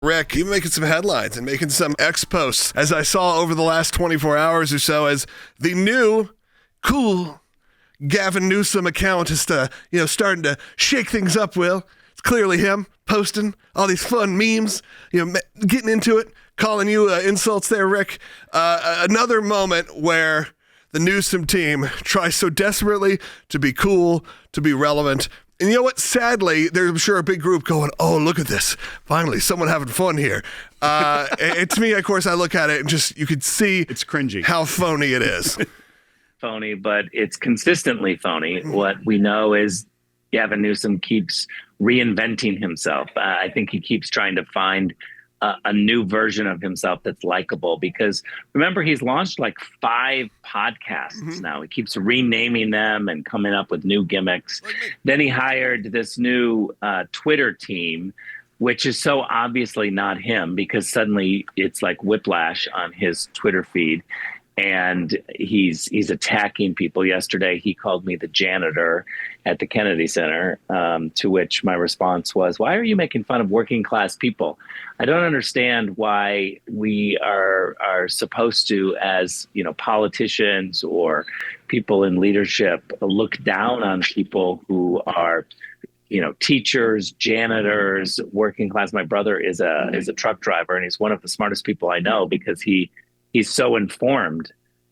Rick, you making some headlines and making some X posts, as I saw over the last 24 hours or so, as the new cool Gavin Newsom account is starting to shake things up, Will. It's clearly him posting all these fun memes, getting into it, calling you insults there, Rick. Another moment where the Newsom team tries so desperately to be cool, to be relevant. And you know what? Sadly, there's, I'm sure, a big group going, oh, look at this. Finally, someone having fun here. And to me, of course, I look at it and just, you could see it's cringy how phony it is. Phony, but it's consistently phony. What we know is Gavin Newsom keeps reinventing himself. I think he keeps trying to find a new version of himself that's likable, because remember, he's launched like 5 podcasts now. He keeps renaming them and coming up with new gimmicks. Then he hired this new Twitter team, which is so obviously not him, because suddenly it's like whiplash on his Twitter feed. And he's attacking people. Yesterday, he called me the janitor at the Kennedy Center, to which my response was, why are you making fun of working class people? I don't understand why we are supposed to, as politicians or people in leadership, look down on people who are teachers, janitors, working class. My brother is a truck driver, and he's one of the smartest people I know because he's so informed.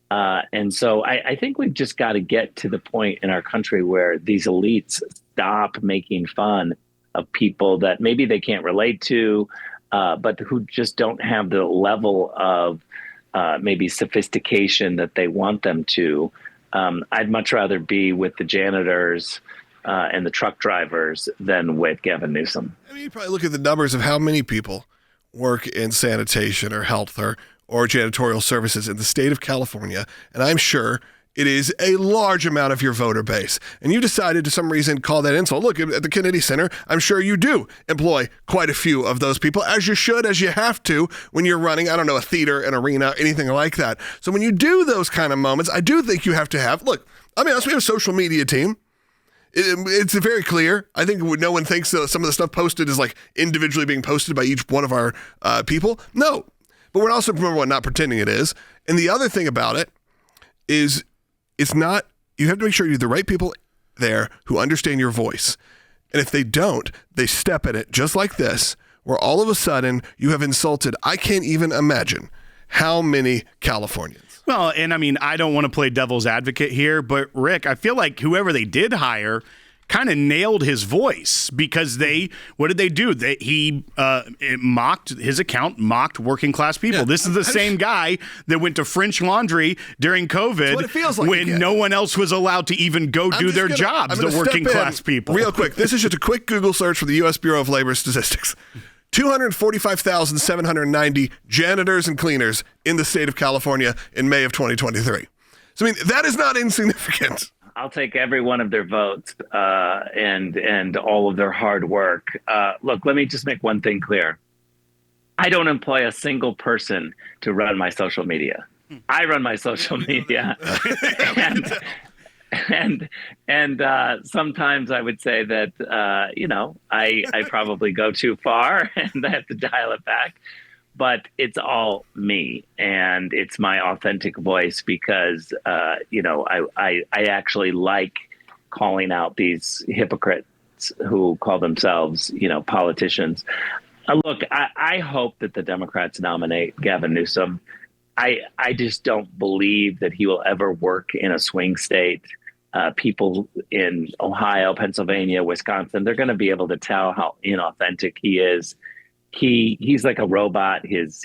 And so I think we've just got to get to the point in our country where these elites stop making fun of people that maybe they can't relate to, but who just don't have the level of maybe sophistication that they want them to. I'd much rather be with the janitors and the truck drivers than with Gavin Newsom. I mean, you probably look at the numbers of how many people work in sanitation or health or janitorial services in the state of California, and I'm sure it is a large amount of your voter base. And you decided to some reason call that insult. Look, at the Kennedy Center, I'm sure you do employ quite a few of those people, as you should, as you have to when you're running, I don't know, a theater, an arena, anything like that. So when you do those kind of moments, I do think you have to have, look, I mean, we have a social media team. It's very clear. I think no one thinks that some of the stuff posted is like individually being posted by each one of our people. No. But we're also, remember, not pretending it is. And the other thing about it is it's not, you have to make sure you have the right people there who understand your voice. And if they don't, they step in it just like this, where all of a sudden you have insulted, I can't even imagine how many Californians. Well, and I mean, I don't want to play devil's advocate here, but Rick, I feel like whoever they did hire kind of nailed his voice, because what did they do? His account mocked working class people. Yeah. This is the same guy that went to French Laundry during COVID when no one else was allowed to even go do their jobs, the working class people. Real quick, this is just a quick Google search for the U.S. Bureau of Labor Statistics. 245,790 janitors and cleaners in the state of California in May of 2023. So, I mean, that is not insignificant. I'll take every one of their votes and all of their hard work. Look, let me just make one thing clear. I don't employ a single person to run my social media. I run my social media. and sometimes I would say that, I probably go too far and I have to dial it back. But it's all me, and it's my authentic voice, because, I actually like calling out these hypocrites who call themselves, politicians. Look, I hope that the Democrats nominate Gavin Newsom. I just don't believe that he will ever work in a swing state. People in Ohio, Pennsylvania, Wisconsin, they're going to be able to tell how inauthentic he is. He's like a robot. His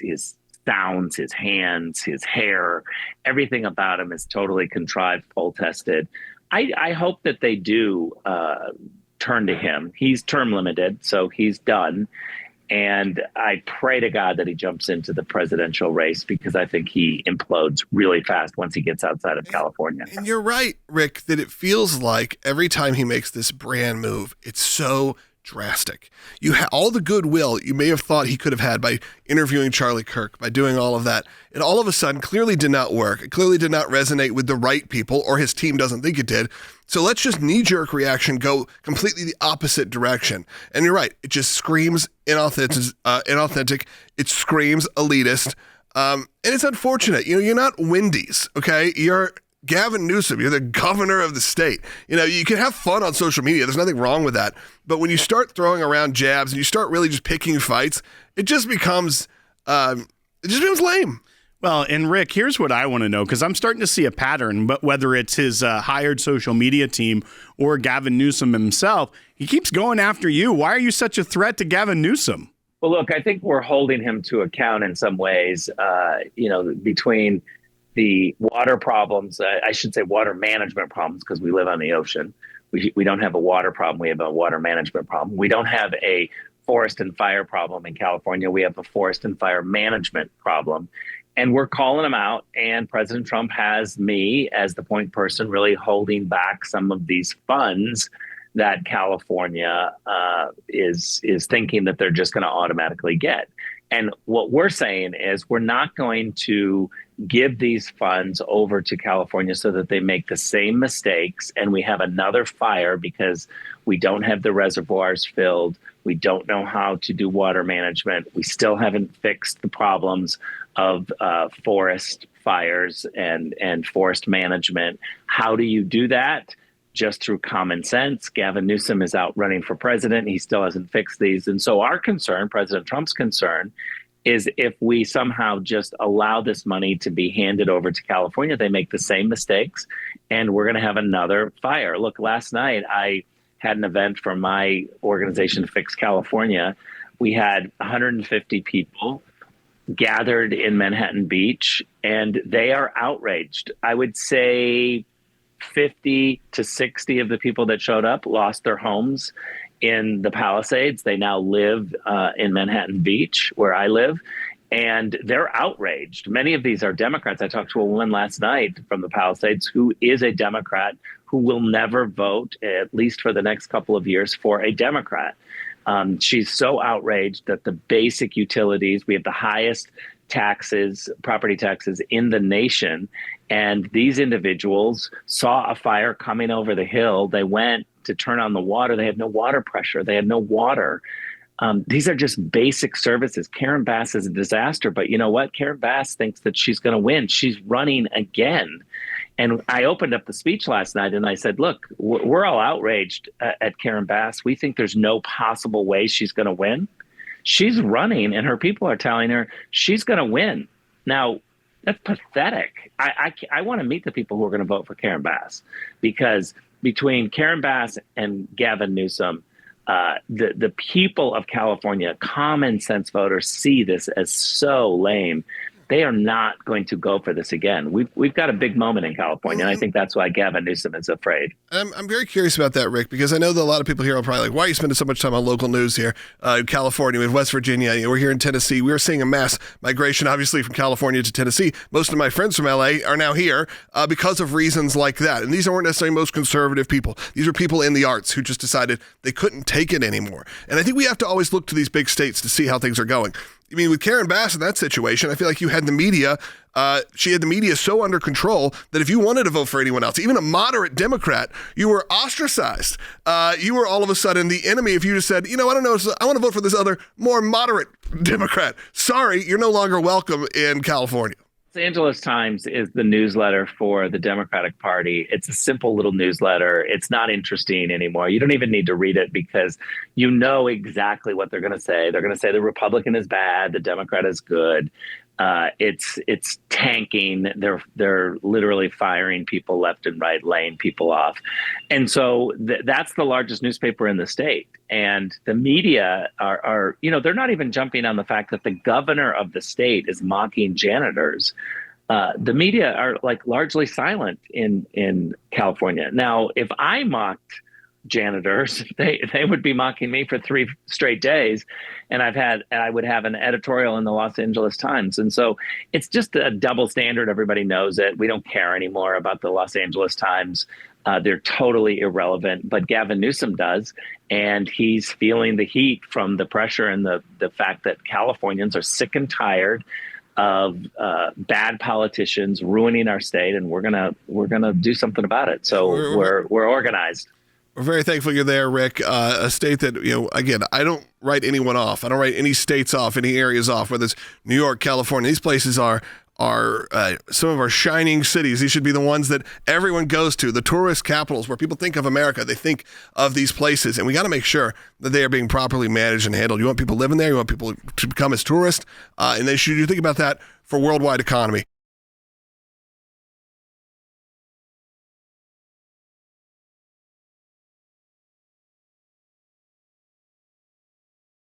sounds, his hands, his hair, everything about him is totally contrived, poll tested. I hope that they do turn to him. He's term limited, so he's done. And I pray to God that he jumps into the presidential race, because I think he implodes really fast once he gets outside of California. And you're right, Rick, that it feels like every time he makes this brand move, it's so drastic. You all the goodwill you may have thought he could have had by interviewing Charlie Kirk, by doing all of that, it all of a sudden clearly did not work. It clearly did not resonate with the right people, or his team doesn't think it did. So let's just knee-jerk reaction go completely the opposite direction. And you're right, it just screams inauthentic. It screams elitist. And it's unfortunate. You're not Wendy's, okay? You're Gavin Newsom. You're the governor of the state. You can have fun on social media. There's nothing wrong with that. But when you start throwing around jabs and you start really just picking fights, it just becomes lame. Well, and Rick, here's what I want to know, because I'm starting to see a pattern, but whether it's his hired social media team or Gavin Newsom himself, he keeps going after you. Why are you such a threat to Gavin Newsom? Well, look, I think we're holding him to account in some ways, between the water problems, I should say water management problems, because we live on the ocean. We don't have a water problem. We have a water management problem. We don't have a forest and fire problem in California. We have a forest and fire management problem. And we're calling him out. And President Trump has me as the point person really holding back some of these funds that California is thinking that they're just going to automatically get. And what we're saying is we're not going to give these funds over to California so that they make the same mistakes and we have another fire because we don't have the reservoirs filled. We don't know how to do water management. We still haven't fixed the problems of forest fires and forest management. How do you do that? Just through common sense. Gavin Newsom is out running for president. He still hasn't fixed these. And so our concern, President Trump's concern, is if we somehow just allow this money to be handed over to California, they make the same mistakes and we're going to have another fire. Look, last night I had an event for my organization, Fix California. We had 150 people gathered in Manhattan Beach and they are outraged. I would say 50 to 60 of the people that showed up lost their homes in the Palisades. They now live in Manhattan Beach, where I live, and they're outraged. Many of these are Democrats. I talked to a woman last night from the Palisades who is a Democrat who will never vote, at least for the next couple of years, for a Democrat. She's so outraged that the basic utilities, we have the highest taxes, property taxes in the nation. And these individuals saw a fire coming over the hill. They went to turn on the water. They had no water pressure. They had no water. These are just basic services. Karen Bass is a disaster. But you know what? Karen Bass thinks that she's going to win. She's running again. And I opened up the speech last night and I said, look, we're all outraged at Karen Bass. We think there's no possible way she's going to win. She's running and her people are telling her she's going to win. Now, that's pathetic. I want to meet the people who are going to vote for Karen Bass, because between Karen Bass and Gavin Newsom, the people of California, common sense voters, see this as so lame. They are not going to go for this again. We've got a big moment in California, and I think that's why Gavin Newsom is afraid. I'm very curious about that, Rick, because I know that a lot of people here are probably like, why are you spending so much time on local news here in California, with West Virginia? We're here in Tennessee. We're seeing a mass migration, obviously, from California to Tennessee. Most of my friends from L.A. are now here because of reasons like that. And these aren't necessarily most conservative people. These are people in the arts who just decided they couldn't take it anymore. And I think we have to always look to these big states to see how things are going. I mean, with Karen Bass in that situation, I feel like you had the media, she had the media so under control that if you wanted to vote for anyone else, even a moderate Democrat, you were ostracized. You were all of a sudden the enemy if you just said, I don't know, I want to vote for this other more moderate Democrat. Sorry, you're no longer welcome in California. Los Angeles Times is the newsletter for the Democratic Party. It's a simple little newsletter. It's not interesting anymore. You don't even need to read it because you know exactly what they're going to say. They're going to say the Republican is bad, the Democrat is good. It's tanking. They're literally firing people left and right, laying people off. And so that's the largest newspaper in the state. And the media are, they're not even jumping on the fact that the governor of the state is mocking janitors. The media are largely silent in California. Now, if I mocked janitors, they would be mocking me for 3 straight days. And I would have an editorial in the Los Angeles Times. And so it's just a double standard. Everybody knows it. We don't care anymore about the Los Angeles Times. They're totally irrelevant, but Gavin Newsom does. And he's feeling the heat from the pressure and the fact that Californians are sick and tired of bad politicians ruining our state, and we're gonna do something about it. So we're organized. We're very thankful you're there, Rick. A state that, again, I don't write anyone off. I don't write any states off, any areas off, whether it's New York, California. These places are some of our shining cities. These should be the ones that everyone goes to, the tourist capitals where people think of America. They think of these places, and we got to make sure that they are being properly managed and handled. You want people living there. You want people to come as tourists, and you think about that for worldwide economy.